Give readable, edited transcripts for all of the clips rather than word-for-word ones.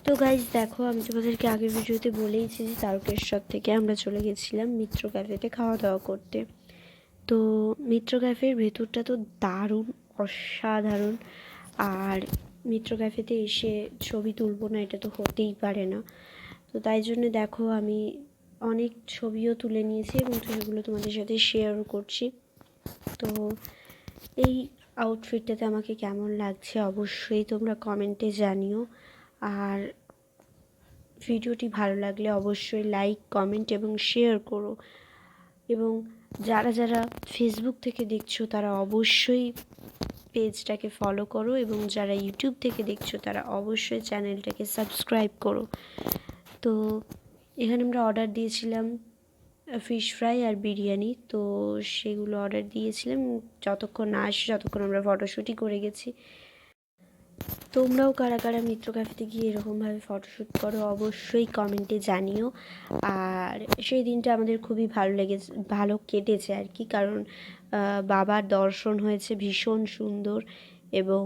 তো গাইজ দেখো, আমি তোমাদেরকে আগের ভিডিওতে বলেইছি যে তারকেশ্বর থেকে আমরা চলে গেছিলাম মিত্র ক্যাফেতে খাওয়া দাওয়া করতে। তো মিত্র ক্যাফের ভেতরটা তো দারুণ, অসাধারণ। আর মিত্র ক্যাফেতে এসে ছবি তুলবো না, এটা তো হতেই পারে না। তো তাই জন্য দেখো, আমি অনেক ছবিও তুলে নিয়েছি এবং ছবিগুলো তোমাদের সাথে শেয়ারও করছি। তো এই আউটফিটটাতে আমাকে কেমন লাগছে অবশ্যই তোমরা কমেন্টে জানিও। আর ভিডিওটি ভালো লাগলে অবশ্যই লাইক, কমেন্ট এবং শেয়ার করো। এবং যারা যারা ফেসবুক থেকে দেখছো তারা অবশ্যই পেজটাকে ফলো করো, এবং যারা ইউটিউব থেকে দেখছো তারা অবশ্যই চ্যানেলটাকে সাবস্ক্রাইব করো। তো এখানে আমরা অর্ডার দিয়েছিলাম ফিশ ফ্রাই আর বিরিয়ানি। তো সেগুলো অর্ডার দিয়েছিলাম, যতক্ষণ না আসে যতক্ষণ আমরা ফটোশ্যুটই করে গেছি। তোমরাও কারা কারা মিত্র ক্যাফেতে গিয়ে এরকমভাবে ফটোশ্যুট করো অবশ্যই কমেন্টে জানিও। আর সেই দিনটা আমাদের খুবই ভালো কেটেছে আর কি, কারণ বাবার দর্শন হয়েছে ভীষণ সুন্দর, এবং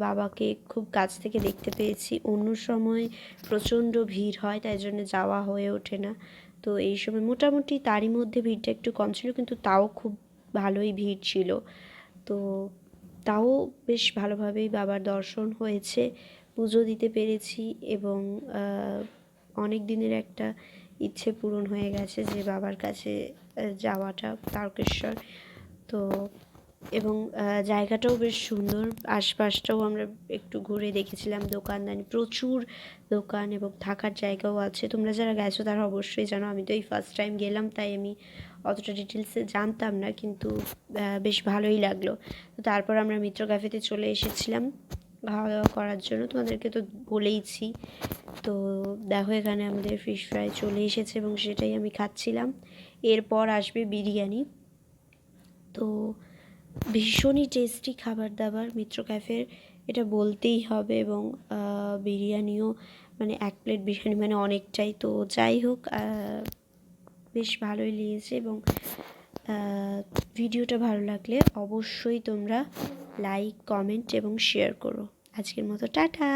বাবাকে খুব কাছ থেকে দেখতে পেয়েছি। অন্য সময় প্রচণ্ড ভিড় হয়, তাই জন্য যাওয়া হয়ে ওঠে না। তো এই সময় মোটামুটি তারই মধ্যে ভিড়টা একটু কম ছিল, কিন্তু তাও খুব ভালোই ভিড় ছিল। তো তাও বেশ ভালোভাবেই বাবার দর্শন হয়েছে, পুজো দিতে পেরেছি, এবং অনেক দিনের একটা ইচ্ছে পূরণ হয়ে গেছে যে বাবার কাছে যাওয়াটা, তারকেশ্বর। তো এবং জায়গাটাও বেশ সুন্দর, আশপাশটাও আমরা একটু ঘুরে দেখেছিলাম, দোকানদানি প্রচুর দোকান এবং থাকার জায়গাও আছে। তোমরা যারা গেছো তারা অবশ্যই জানো, আমি তো এই ফার্স্ট টাইম গেলাম, তাই আমি অতটা ডিটেলসে জানতাম না, কিন্তু বেশ ভালোই লাগলো। তো তারপর আমরা মিত্র ক্যাফেতে চলে এসেছিলাম খাওয়া দাওয়া করার জন্য, তোমাদেরকে তো বলেইছি। তো দেখো, এখানে আমাদের ফিশ ফ্রাই চলে এসেছে এবং সেটাই আমি খাচ্ছিলাম। এরপর আসবে বিরিয়ানি। তো ভীষণই টেস্টি খাবার দাবার মিত্র ক্যাফের, এটা বলতেই হবে। এবং বিরিয়ানিও মানে 1 প্লেট বিরিয়ানি মানে অনেকটাই। তো যাই হোক, বেশ ভালোই লেগেছে। এবং ভিডিওটা ভালো লাগলে অবশ্যই তোমরা লাইক, কমেন্ট এবং শেয়ার করো। আজকের মতো টাটা।